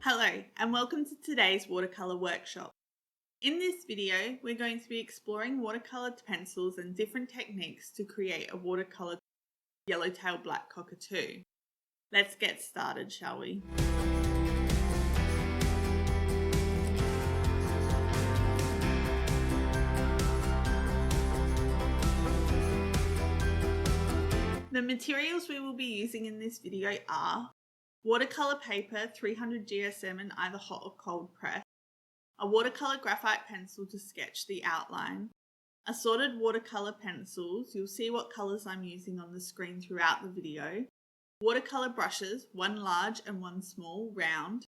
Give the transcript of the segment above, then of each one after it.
Hello and welcome to today's watercolour workshop. In this video, we're going to be exploring watercoloured pencils and different techniques to create a watercoloured Yellow Tailed Black Cockatoo. Let's get started, shall we? The materials we will be using in this video are watercolour paper 300 GSM in either hot or cold press, a watercolour graphite pencil to sketch the outline, assorted watercolour pencils, you'll see what colours I'm using on the screen throughout the video, watercolour brushes, one large and one small, round,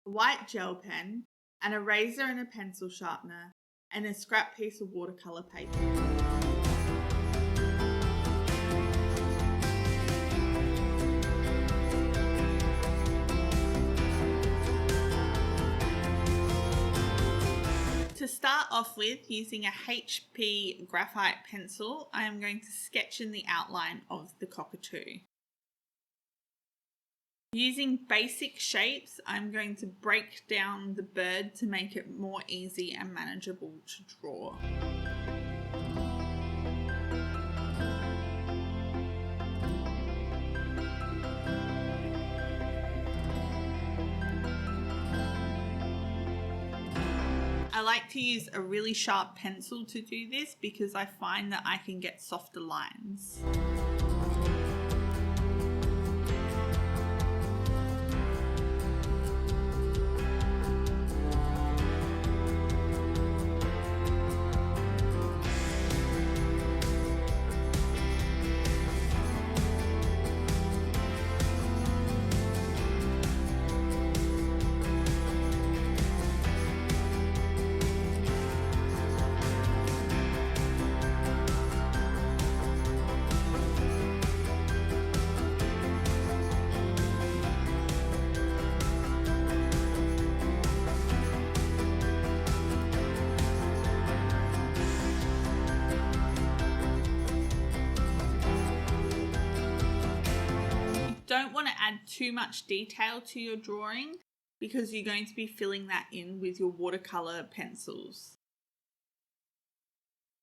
a white gel pen, an eraser and a pencil sharpener, and a scrap piece of watercolour paper. To start off with, using a HP graphite pencil, I am going to sketch in the outline of the cockatoo. Using basic shapes, I'm going to break down the bird to make it more easy and manageable to draw. I like to use a really sharp pencil to do this because I find that I can get softer lines. Don't want to add too much detail to your drawing because you're going to be filling that in with your watercolour pencils.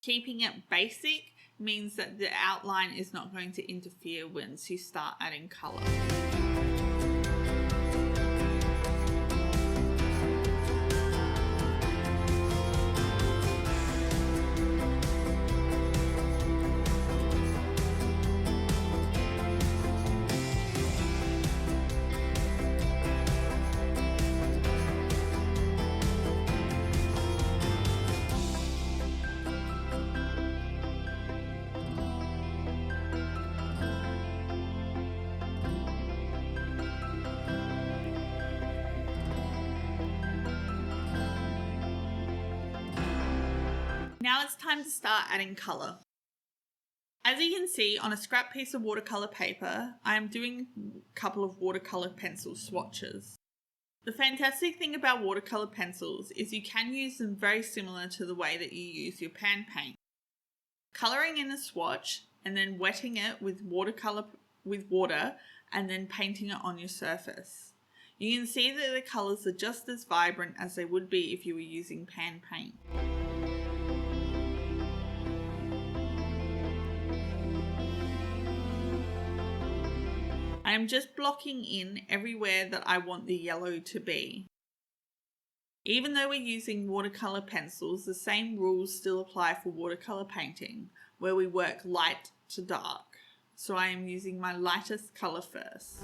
Keeping it basic means that the outline is not going to interfere once you start adding colour. Now it's time to start adding colour. As you can see on a scrap piece of watercolour paper, I am doing a couple of watercolour pencil swatches. The fantastic thing about watercolour pencils is you can use them very similar to the way that you use your pan paint. Colouring in a swatch and then wetting it with water and then painting it on your surface. You can see that the colours are just as vibrant as they would be if you were using pan paint. I am just blocking in everywhere that I want the yellow to be. Even though we're using watercolour pencils, the same rules still apply for watercolour painting, where we work light to dark. So I am using my lightest colour first.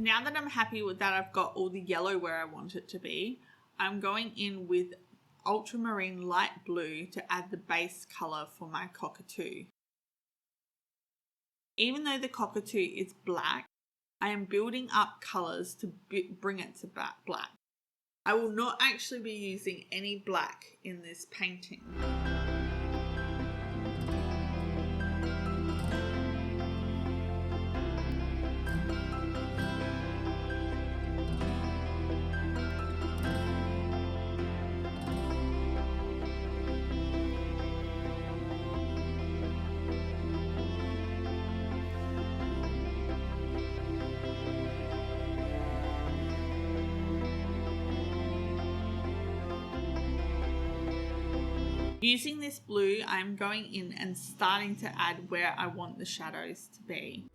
Now that I'm happy with that, I've got all the yellow where I want it to be, I'm going in with ultramarine light blue to add the base colour for my cockatoo. Even though the cockatoo is black, I am building up colours to bring it to black. I will not actually be using any black in this painting. Using this blue, I'm going in and starting to add where I want the shadows to be.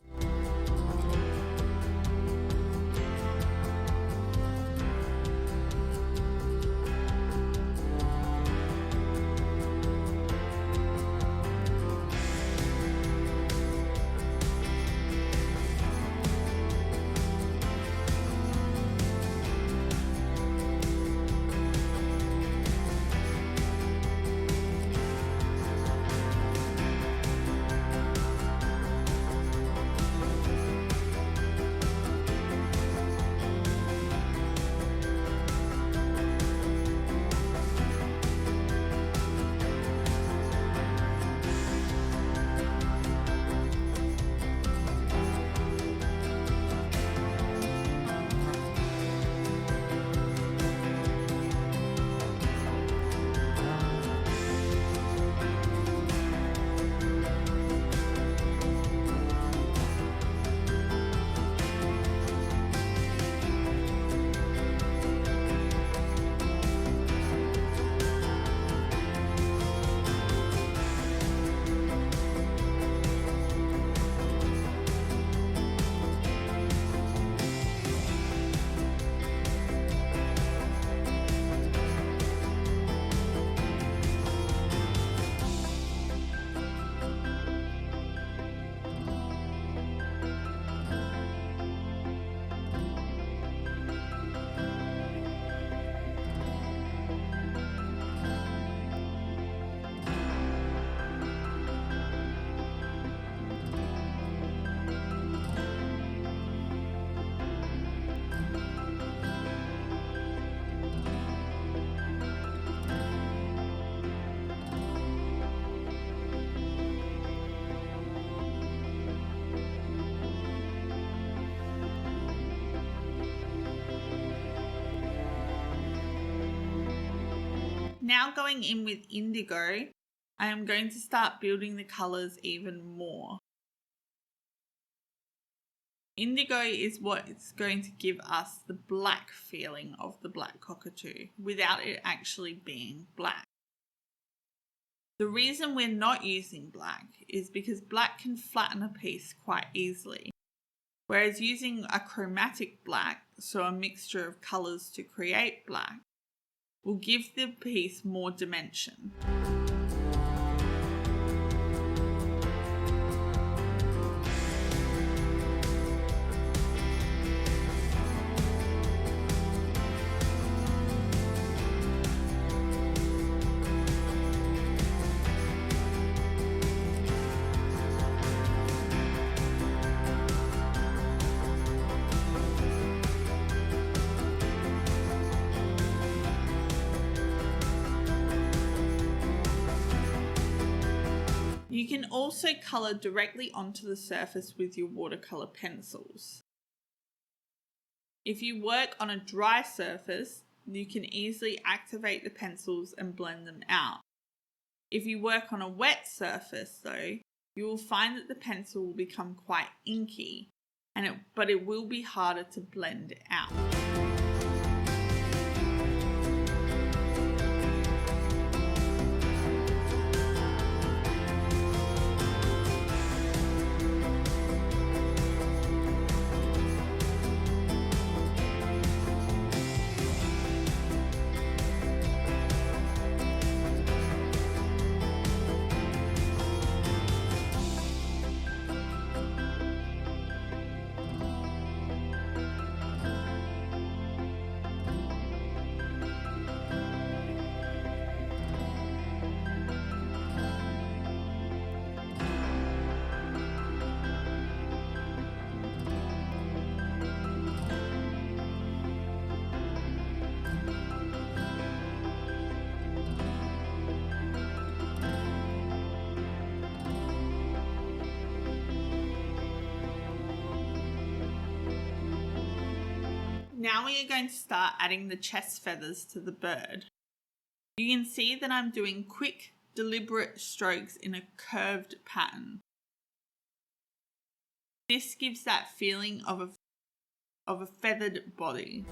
Now going in with indigo, I am going to start building the colours even more. Indigo is what is going to give us the black feeling of the black cockatoo without it actually being black. The reason we're not using black is because black can flatten a piece quite easily, whereas using a chromatic black, so a mixture of colours to create black, will give the piece more dimension. You can also colour directly onto the surface with your watercolour pencils. If you work on a dry surface, you can easily activate the pencils and blend them out. If you work on a wet surface though, you will find that the pencil will become quite inky, but it will be harder to blend out. Now we are going to start adding the chest feathers to the bird. You can see that I'm doing quick, deliberate strokes in a curved pattern. This gives that feeling of a feathered body.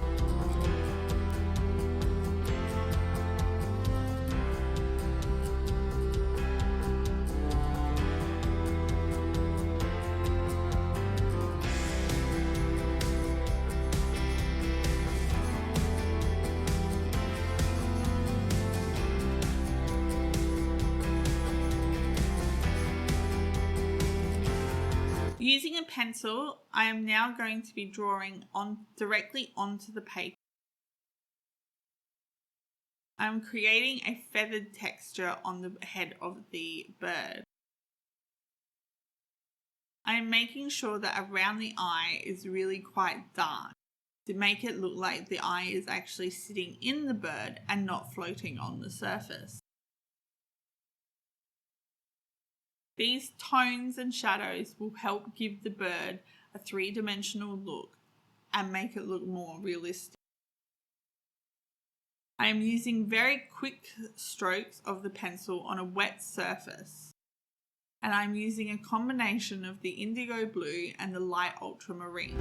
Using a pencil, I am now going to be drawing directly onto the paper. I'm creating a feathered texture on the head of the bird. I am making sure that around the eye is really quite dark to make it look like the eye is actually sitting in the bird and not floating on the surface. These tones and shadows will help give the bird a three-dimensional look and make it look more realistic. I am using very quick strokes of the pencil on a wet surface, and I'm using a combination of the indigo blue and the light ultramarine.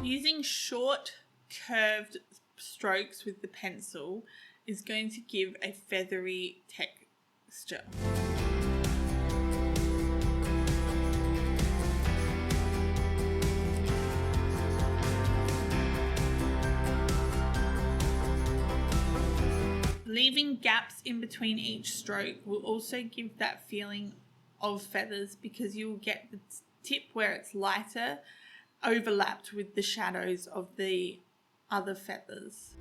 Using short, curved strokes with the pencil is going to give a feathery texture. Leaving gaps in between each stroke will also give that feeling of feathers, because you will get the tip where it's lighter overlapped with the shadows of the other feathers.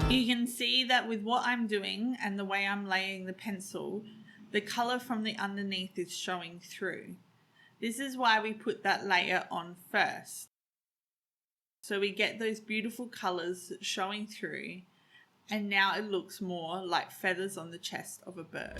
You can see that with what I'm doing and the way I'm laying the pencil, the colour from the underneath is showing through. This is why we put that layer on first. So we get those beautiful colours showing through, and now it looks more like feathers on the chest of a bird.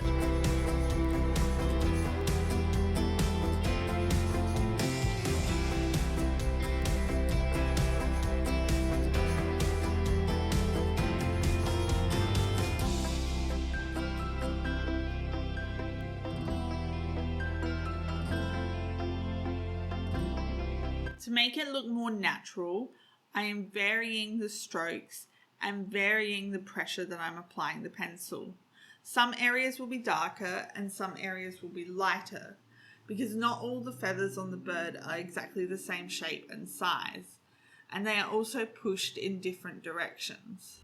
To make it look more natural, I am varying the strokes and varying the pressure that I'm applying the pencil. Some areas will be darker and some areas will be lighter, because not all the feathers on the bird are exactly the same shape and size, and they are also pushed in different directions.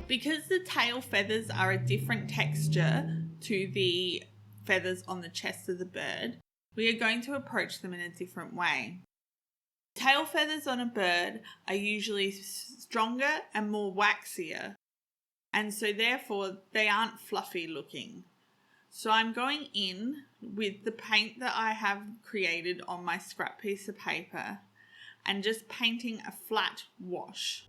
Because the tail feathers are a different texture to the feathers on the chest of the bird, we are going to approach them in a different way. Tail feathers on a bird are usually stronger and more waxier, and so therefore they aren't fluffy looking. So I'm going in with the paint that I have created on my scrap piece of paper and just painting a flat wash.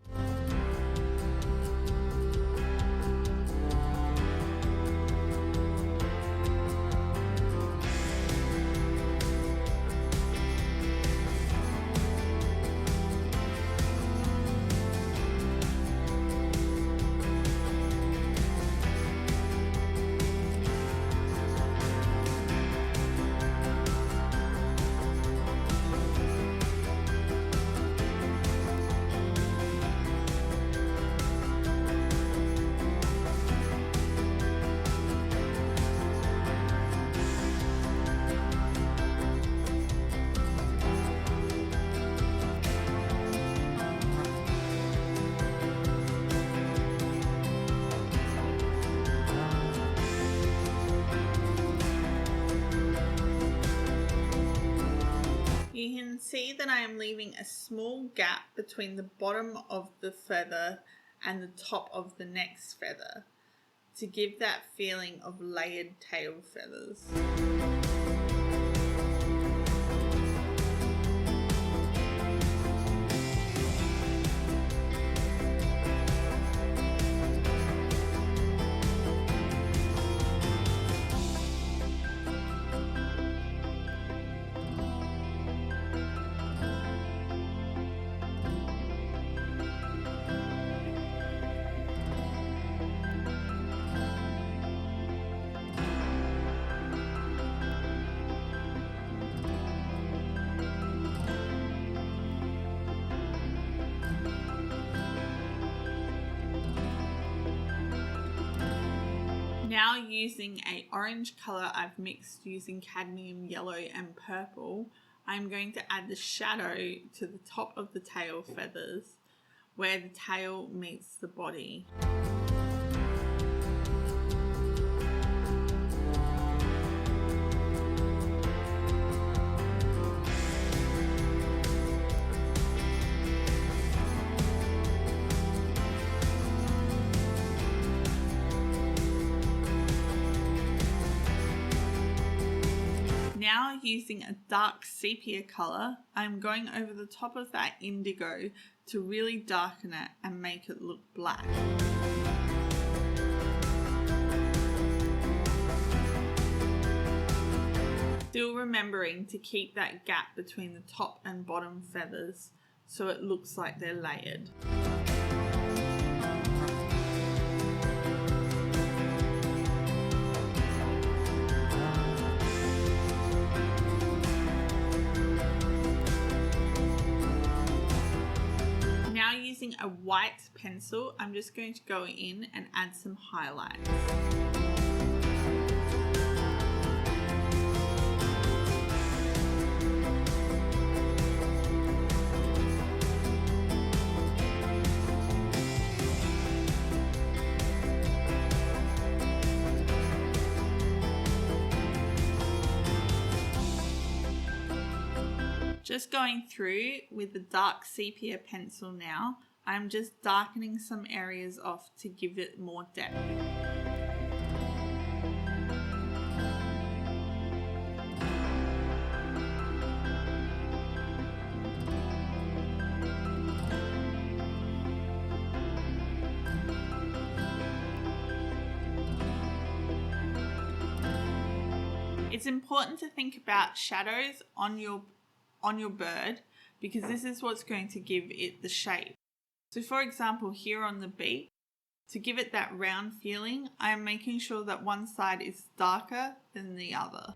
You can see that I am leaving a small gap between the bottom of the feather and the top of the next feather to give that feeling of layered tail feathers. Now using an orange colour I've mixed using cadmium yellow and purple, I'm going to add the shadow to the top of the tail feathers where the tail meets the body. Now using a dark sepia colour, I'm going over the top of that indigo to really darken it and make it look black. Still remembering to keep that gap between the top and bottom feathers so it looks like they're layered. Now using a white pencil, I'm just going to go in and add some highlights. Just going through with the dark sepia pencil now, I'm just darkening some areas off to give it more depth. It's important to think about shadows on your bird because this is what's going to give it the shape. So for example, here on the beak, to give it that round feeling, I am making sure that one side is darker than the other.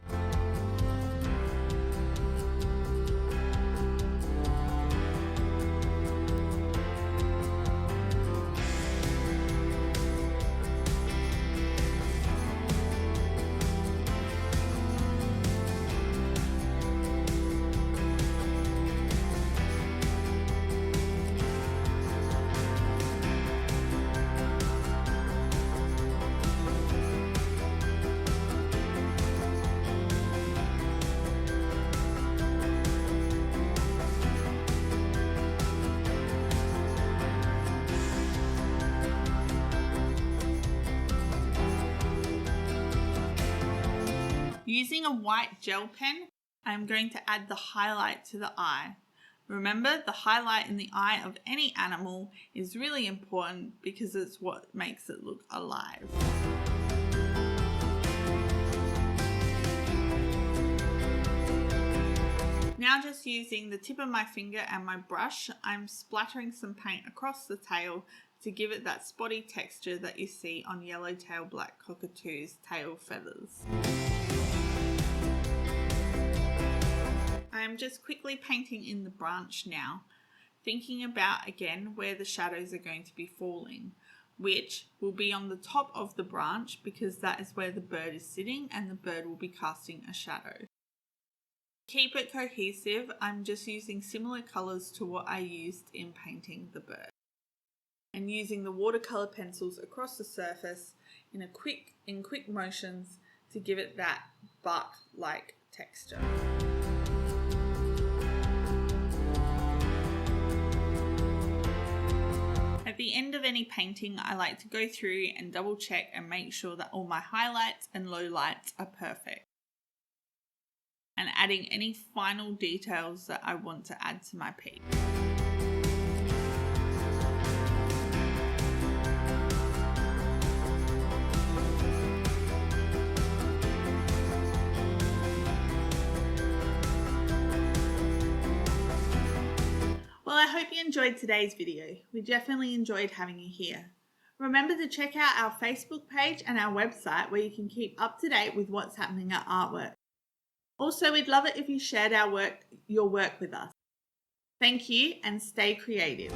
Using a white gel pen, I'm going to add the highlight to the eye. Remember, the highlight in the eye of any animal is really important because it's what makes it look alive. Now just using the tip of my finger and my brush, I'm splattering some paint across the tail to give it that spotty texture that you see on Yellow Tailed Black Cockatoo's tail feathers. I'm just quickly painting in the branch now, thinking about again where the shadows are going to be falling, which will be on the top of the branch because that is where the bird is sitting and the bird will be casting a shadow. Keep it cohesive, I'm just using similar colours to what I used in painting the bird. And using the watercolour pencils across the surface in quick motions to give it that bark-like texture. At the end of any painting, I like to go through and double check and make sure that all my highlights and lowlights are perfect. And adding any final details that I want to add to my piece. Well, I hope you enjoyed today's video. We definitely enjoyed having you here. Remember to check out our Facebook page and our website where you can keep up to date with what's happening at Artwork. Also, we'd love it if you shared your work with us. Thank you and stay creative.